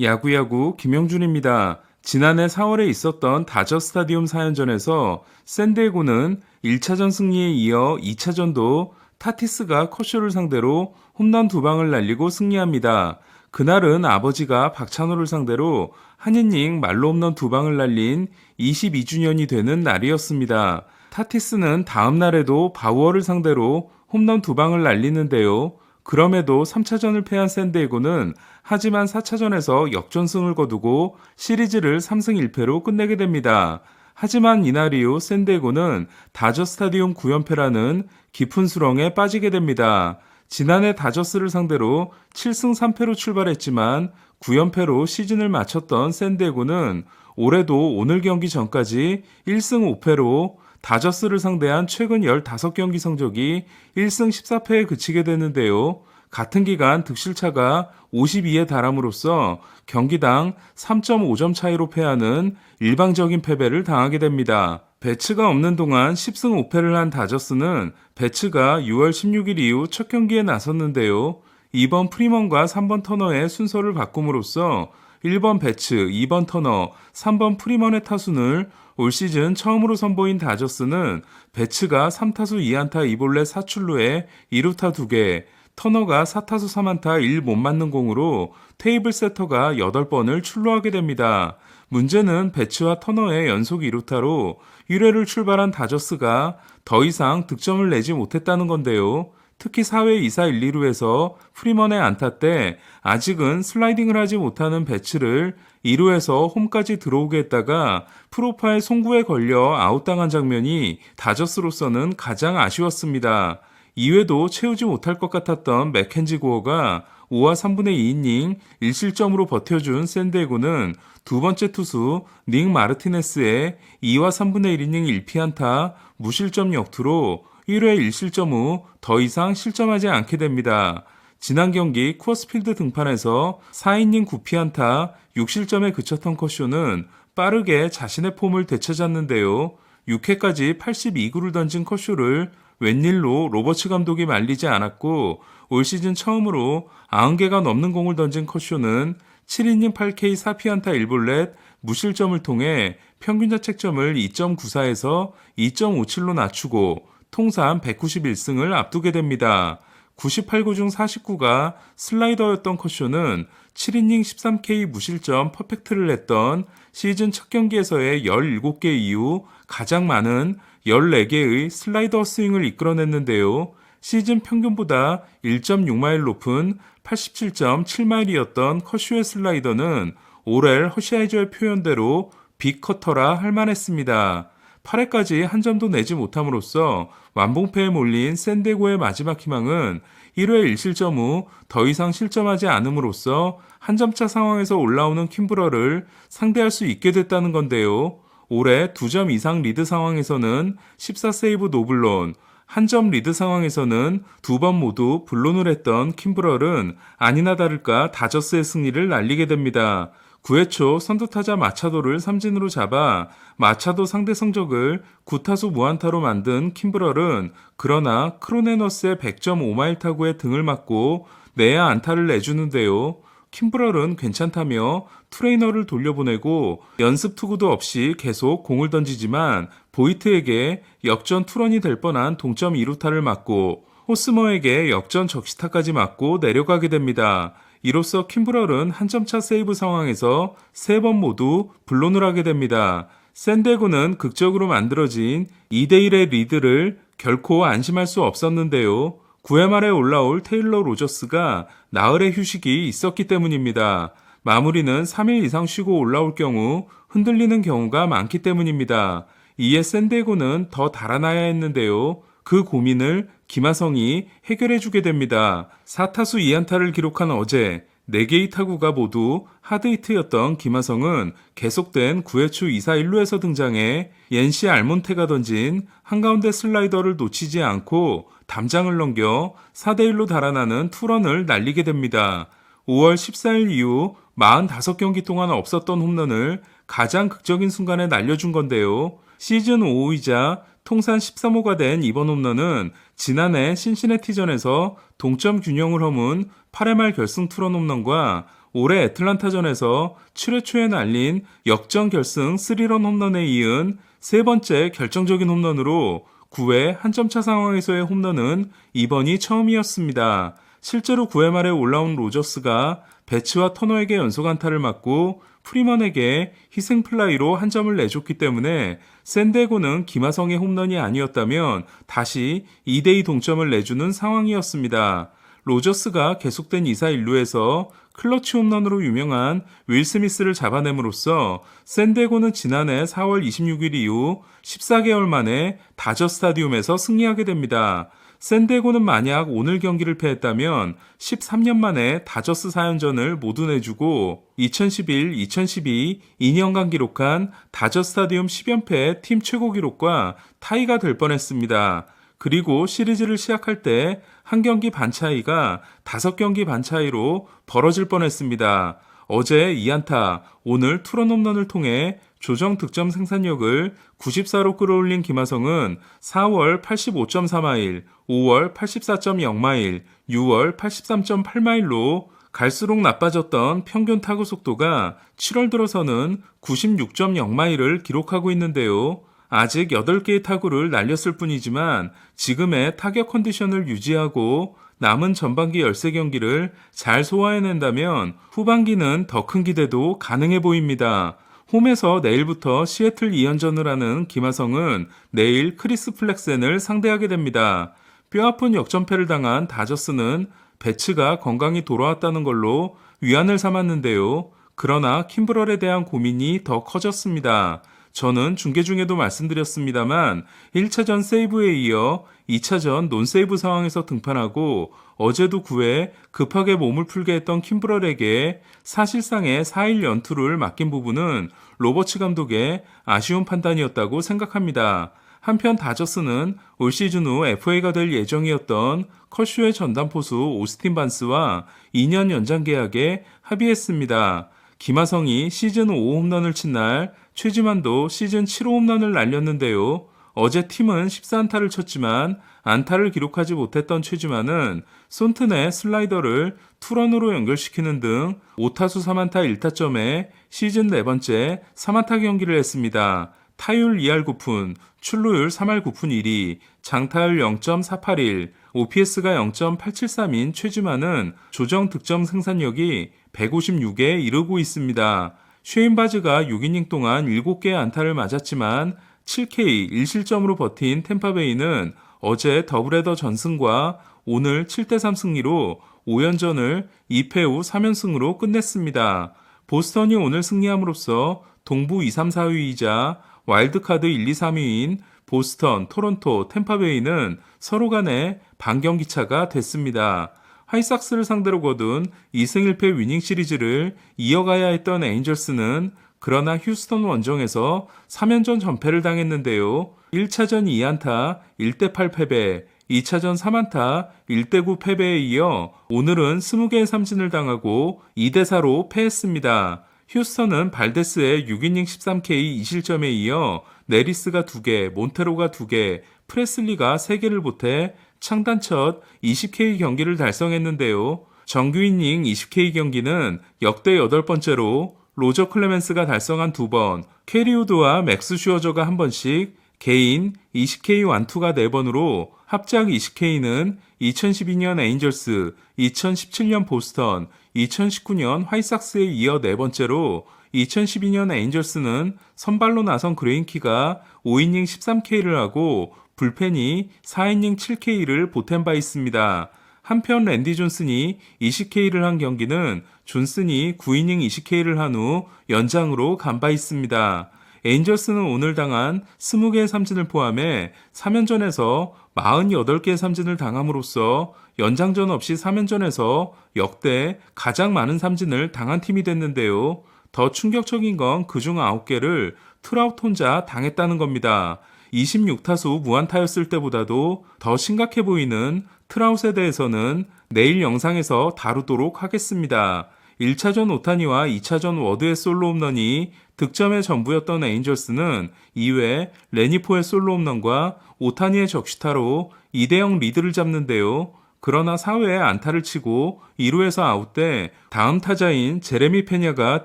야구야구 김영준입니다. 지난해 4월에 있었던 다저 스타디움 4연전에서 샌디에고는 1차전 승리에 이어 2차전도 타티스가 커쇼를 상대로 홈런 2방을 날리고 승리합니다. 그날은 아버지가 박찬호를 상대로 한 이닝 말로 홈런 2방을 날린 22주년이 되는 날이었습니다. 타티스는 다음 날에도 바우어를 상대로 홈런 2방을 날리는데요. 그럼에도 3차전을 패한 샌디에고는 하지만 4차전에서 역전승을 거두고 시리즈를 3승 1패로 끝내게 됩니다. 하지만 이날 이후 샌디에고는 다저 스타디움 9연패라는 깊은 수렁에 빠지게 됩니다. 지난해 다저스를 상대로 7승 3패로 출발했지만 9연패로 시즌을 마쳤던 샌디에고는 올해도 오늘 경기 전까지 1승 5패로 다저스를 상대한 최근 15경기 성적이 1승 14패에 그치게 되는데요. 같은 기간 득실차가 52에 달함으로써 경기당 3.5점 차이로 패하는 일방적인 패배를 당하게 됩니다. 배츠가 없는 동안 10승 5패를 한 다저스는 배츠가 6월 16일 이후 첫 경기에 나섰는데요. 2번 프리먼과 3번 터너의 순서를 바꿈으로써 1번 배츠, 2번 터너, 3번 프리먼의 타순을 올 시즌 처음으로 선보인 다저스는 배츠가 3타수 2안타 2볼넷 4출루에 2루타 2개, 터너가 4타수 3안타 1 못 맞는 공으로 테이블 세터가 8번을 출루하게 됩니다. 문제는 배츠와 터너의 연속 2루타로 1회를 출발한 다저스가 더 이상 득점을 내지 못했다는 건데요. 특히 4회 2사 1, 2루에서 프리먼의 안타 때 아직은 슬라이딩을 하지 못하는 배츠를 2루에서 홈까지 들어오게 했다가 프로파의 송구에 걸려 아웃당한 장면이 다저스로서는 가장 아쉬웠습니다. 2회도 채우지 못할 것 같았던 맥켄지 고어가 5와 3분의 2이닝 1실점으로 버텨준 샌디에고는 두 번째 투수 닉 마르티네스의 2와 3분의 1이닝 1피안타 무실점 역투로 1회 1실점 후 더 이상 실점하지 않게 됩니다. 지난 경기 쿠어스필드 등판에서 4이닝 9피안타 6실점에 그쳤던 커쇼는 빠르게 자신의 폼을 되찾았는데요. 6회까지 82구를 던진 커쇼를 웬일로 로버츠 감독이 말리지 않았고 올 시즌 처음으로 90개가 넘는 공을 던진 커쇼는 7이닝 8K 4피안타 1볼넷 무실점을 통해 평균 자책점을 2.94에서 2.57로 낮추고 통산 191승을 앞두게 됩니다. 98구 중 49가 슬라이더였던 커쇼는 7이닝 13K 무실점 퍼펙트를 냈던 시즌 첫 경기에서의 17개 이후 가장 많은 14개의 슬라이더 스윙을 이끌어냈는데요. 시즌 평균보다 1.6마일 높은 87.7마일이었던 커쇼의 슬라이더는 오렐 허시아이저의 표현대로 빅커터라 할 만했습니다. 8회까지 한 점도 내지 못함으로써 완봉패에 몰린 샌디에고의 마지막 희망은 1회 1실점 후 더 이상 실점하지 않음으로써 한 점차 상황에서 올라오는 킴브러를 상대할 수 있게 됐다는 건데요. 올해 2점 이상 리드 상황에서는 14세이브 노블론, 한 점 리드 상황에서는 2번 모두 블론을 했던 킴브럴은 아니나 다를까 다저스의 승리를 날리게 됩니다. 9회 초 선두타자 마차도를 삼진으로 잡아 마차도 상대 성적을 9타수 무안타로 만든 킴브럴은 그러나 크로네너스의 100.5마일 타구에 등을 맞고 내야 안타를 내주는데요. 킴브럴은 괜찮다며 트레이너를 돌려보내고 연습 투구도 없이 계속 공을 던지지만 보이트에게 역전 투런이 될 뻔한 동점 2루타를 맞고 호스머에게 역전 적시타까지 맞고 내려가게 됩니다. 이로써 킴브럴은 한 점차 세이브 상황에서 3번 모두 블론을 하게 됩니다. 샌디에고는 극적으로 만들어진 2대1의 리드를 결코 안심할 수 없었는데요. 9회 말에 올라올 테일러 로저스가 나흘의 휴식이 있었기 때문입니다. 마무리는 3일 이상 쉬고 올라올 경우 흔들리는 경우가 많기 때문입니다. 이에 샌디에고는 더 달아나야 했는데요. 그 고민을 김하성이 해결해주게 됩니다. 4타수 2안타를 기록한 어제 4개의 타구가 모두 하드히트였던 김하성은 계속된 9회 초 2사 1루에서 등장해 옌시 알몬테가 던진 한가운데 슬라이더를 놓치지 않고 담장을 넘겨 4대1로 달아나는 투런을 날리게 됩니다. 5월 14일 이후 45경기 동안 없었던 홈런을 가장 극적인 순간에 날려준 건데요. 시즌 5호이자 통산 13호가 된 이번 홈런은 지난해 신시내티전에서 동점 균형을 허문 8회 말 결승 투런 홈런과 올해 애틀란타전에서 7회 초에 날린 역전 결승 3런 홈런에 이은 세 번째 결정적인 홈런으로 9회 한 점 차 상황에서의 홈런은 이번이 처음이었습니다. 실제로 9회 말에 올라온 로저스가 배츠와 터너에게 연속 안타를 맞고 프리먼에게 희생 플라이로 한 점을 내줬기 때문에 샌디에고는 김하성의 홈런이 아니었다면 다시 2대2 동점을 내주는 상황이었습니다. 로저스가 계속된 2사 1루에서 클러치 홈런으로 유명한 윌 스미스를 잡아냄으로써 샌디에고는 지난해 4월 26일 이후 14개월 만에 다저 스타디움에서 승리하게 됩니다. 샌디에고는 만약 오늘 경기를 패했다면 13년 만에 다저스 4연전을 모두 내주고 2011, 2012, 2년간 기록한 다저 스타디움 10연패 팀 최고 기록과 타이가 될 뻔했습니다. 그리고 시리즈를 시작할 때 한 경기 반 차이가 5경기 반 차이로 벌어질 뻔했습니다. 어제 2안타, 오늘 투런 홈런을 통해 조정 득점 생산력을 94로 끌어올린 김하성은 4월 85.4마일, 5월 84.0마일, 6월 83.8마일로 갈수록 나빠졌던 평균 타구 속도가 7월 들어서는 96.0마일을 기록하고 있는데요. 아직 8개의 타구를 날렸을 뿐이지만 지금의 타격 컨디션을 유지하고 남은 전반기 13경기를 잘 소화해낸다면 후반기는 더 큰 기대도 가능해 보입니다. 홈에서 내일부터 시애틀 2연전을 하는 김하성은 내일 크리스 플렉센을 상대하게 됩니다. 뼈아픈 역전패를 당한 다저스는 배츠가 건강히 돌아왔다는 걸로 위안을 삼았는데요. 그러나 킴브럴에 대한 고민이 더 커졌습니다. 저는 중계 중에도 말씀드렸습니다만 1차전 세이브에 이어 2차전 논세이브 상황에서 등판하고 어제도 9회 급하게 몸을 풀게 했던 킴브럴에게 사실상의 4일 연투를 맡긴 부분은 로버츠 감독의 아쉬운 판단이었다고 생각합니다. 한편 다저스는 올 시즌 후 FA가 될 예정이었던 커쇼의 전담포수 오스틴 반스와 2년 연장 계약에 합의했습니다. 김하성이 시즌 5 홈런을 친 날 최지만도 시즌 7호 홈런을 날렸는데요. 어제 팀은 14안타를 쳤지만 안타를 기록하지 못했던 최지만은 손튼의 슬라이더를 투런으로 연결시키는 등 5타수 3안타 1타점에 시즌 4번째 3안타 경기를 했습니다. 타율 2할 9푼, 출루율 3할 9푼 1위, 장타율 0.481, OPS가 0.873인 최지만은 조정 득점 생산력이 156에 이르고 있습니다. 쉐인바즈가 6이닝 동안 7개의 안타를 맞았지만 7K 1실점으로 버틴 템파베이는 어제 더블헤더 전승과 오늘 7대3 승리로 5연전을 2패 후 3연승으로 끝냈습니다. 보스턴이 오늘 승리함으로써 동부 2, 3, 4위이자 와일드카드 1, 2, 3위인 보스턴, 토론토, 템파베이는 서로 간의 반경기차가 됐습니다. 화이삭스를 상대로 거둔 2승 1패 위닝 시리즈를 이어가야 했던 에인절스는 그러나 휴스턴 원정에서 3연전 전패를 당했는데요. 1차전 2안타 1대8 패배, 2차전 3안타 1대9 패배에 이어 오늘은 20개의 삼진을 당하고 2대4로 패했습니다. 휴스턴은 발데스의 6이닝 13K 2실점에 이어 내리스가 2개, 몬테로가 2개, 프레슬리가 3개를 보태 창단 첫 20K 경기를 달성했는데요. 정규 이닝 20K 경기는 역대 8번째로 로저 클레멘스가 달성한 2번, 캐리 우드와 맥스 슈어저가 1번씩 개인 20K 완투가 4번으로 합작 20K는 2012년 에인절스, 2017년 보스턴, 2019년 화이삭스에 이어 4번째로 2012년 에인절스는 선발로 나선 그레인키가 5이닝 13K를 하고 불펜이 4이닝 7K를 보탠 바 있습니다. 한편 랜디 존슨이 20K를 한 경기는 존슨이 9이닝 20K를 한 후 연장으로 간 바 있습니다. 에인절스는 오늘 당한 20개의 삼진을 포함해 3연전에서 48개의 삼진을 당함으로써 연장전 없이 3연전에서 역대 가장 많은 삼진을 당한 팀이 됐는데요. 더 충격적인 건 그중 9개를 트라우트 혼자 당했다는 겁니다. 26타수 무안타였을 때보다도 더 심각해 보이는 트라우트에 대해서는 내일 영상에서 다루도록 하겠습니다. 1차전 오타니와 2차전 워드의 솔로 홈런이 득점의 전부였던 에인절스는 2회 레니포의 솔로 홈런과 오타니의 적시타로 2대0 리드를 잡는데요. 그러나 4회에 안타를 치고 2루에서 아웃돼 다음 타자인 제레미 페냐가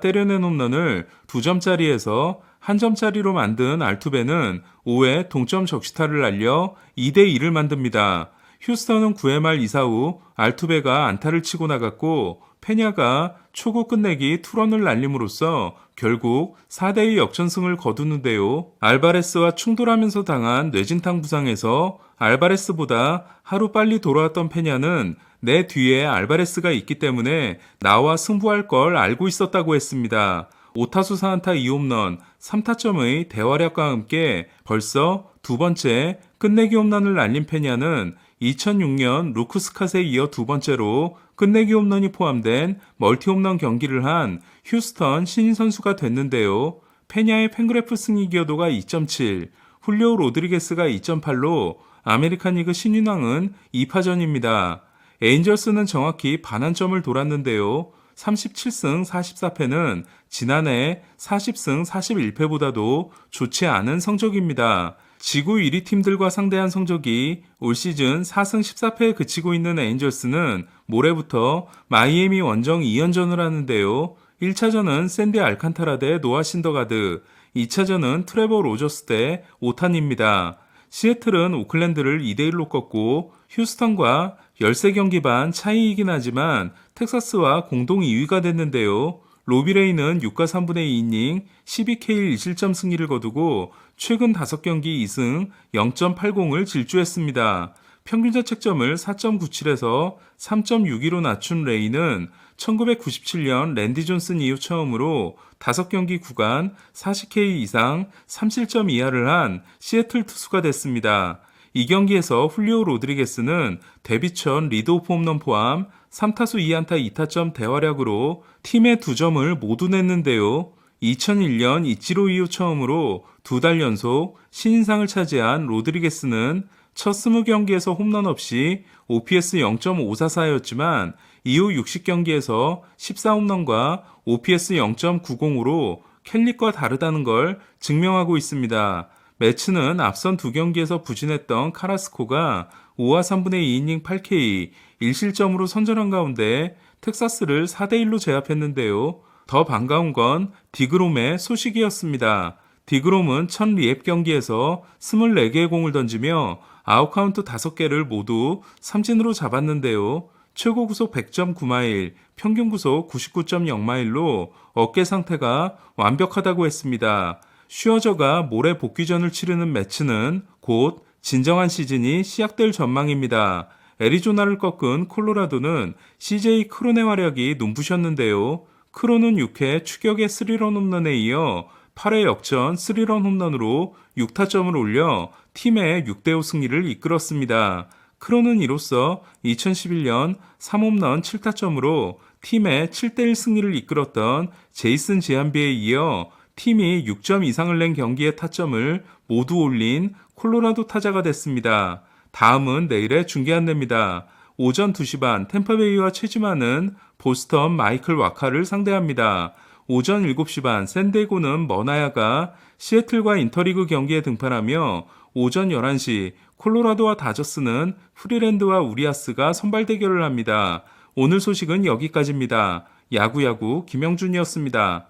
때려낸 홈런을 2점짜리에서 1점짜리로 만든 알투베는 5회 동점 적시타를 날려 2대2를 만듭니다. 휴스턴은 9회 말 2사 후 알투베가 안타를 치고 나갔고 페냐가 초구 끝내기 투런을 날림으로써 결국 4대2 역전승을 거두는데요. 알바레스와 충돌하면서 당한 뇌진탕 부상에서 알바레스보다 하루 빨리 돌아왔던 페냐는 내 뒤에 알바레스가 있기 때문에 나와 승부할 걸 알고 있었다고 했습니다. 5타수 4안타 2홈런, 3타점의 대활약과 함께 벌써 두 번째 끝내기 홈런을 날린 페냐는 2006년 루크스캇에 이어 두 번째로 끝내기 홈런이 포함된 멀티 홈런 경기를 한 휴스턴 신인 선수가 됐는데요. 페냐의 팬그래프 승리 기여도가 2.7, 훌리오 로드리게스가 2.8로 아메리칸 리그 신인왕은 2파전입니다. 에인절스는 정확히 반환점을 돌았는데요. 37승 44패는 지난해 40승 41패보다도 좋지 않은 성적입니다. 지구 1위 팀들과 상대한 성적이 올 시즌 4승 14패에 그치고 있는 에인절스는 모레부터 마이애미 원정 2연전을 하는데요. 1차전은 샌디 알칸타라 대 노아 신더가드, 2차전은 트레버 로저스 대 오탄입니다. 시애틀은 오클랜드를 2대1로 꺾고 휴스턴과 13경기 반 차이이긴 하지만 텍사스와 공동 2위가 됐는데요. 로비레이는 6과 3분의 2이닝 12K 1실점 승리를 거두고 최근 5경기 2승 0.80을 질주했습니다. 평균 자책점을 4.97에서 3.62로 낮춘 레이는 1997년 랜디 존슨 이후 처음으로 5경기 구간 40K 이상 3실점 이하를 한 시애틀 투수가 됐습니다. 이 경기에서 훌리오 로드리게스는 데뷔 첫 리드오프 홈런 포함 3타수 2안타 2타점 대활약으로 팀의 2점을 모두 냈는데요. 2001년 이치로 이후 처음으로 2달 연속 신인상을 차지한 로드리게스는 첫 20경기에서 홈런 없이 OPS 0.544였지만 이후 60경기에서 14홈런과 OPS 0.90으로 켈릭과 다르다는 걸 증명하고 있습니다. 매츠는 앞선 2경기에서 부진했던 카라스코가 5와 3분의 2이닝 8K 1실점으로 선전한 가운데 텍사스를 4대1로 제압했는데요. 더 반가운 건 디그롬의 소식이었습니다. 디그롬은 첫 리앱 경기에서 24개의 공을 던지며 아웃카운트 5개를 모두 삼진으로 잡았는데요. 최고 구속 100.9마일, 평균 구속 99.0마일로 어깨 상태가 완벽하다고 했습니다. 슈어저가 모레 복귀전을 치르는 매치는 곧 진정한 시즌이 시작될 전망입니다. 애리조나를 꺾은 콜로라도는 CJ 크론의 활약이 눈부셨는데요. 크론은 6회 추격의 3런 홈런에 이어 8회 역전 3런 홈런으로 6타점을 올려 팀의 6대5 승리를 이끌었습니다. 크론은 이로써 2011년 3홈런 7타점으로 팀의 7대1 승리를 이끌었던 제이슨 제암비에 이어 팀이 6점 이상을 낸 경기의 타점을 모두 올린 콜로라도 타자가 됐습니다. 다음은 내일의 중계 안내입니다. 오전 2시 반 템파베이와 최지만은 보스턴 마이클 와카를 상대합니다. 오전 7시 반 샌디에고는 머나야가 시애틀과 인터리그 경기에 등판하며 오전 11시 콜로라도와 다저스는 프리랜드와 우리아스가 선발 대결을 합니다. 오늘 소식은 여기까지입니다. 야구야구 김영준이었습니다.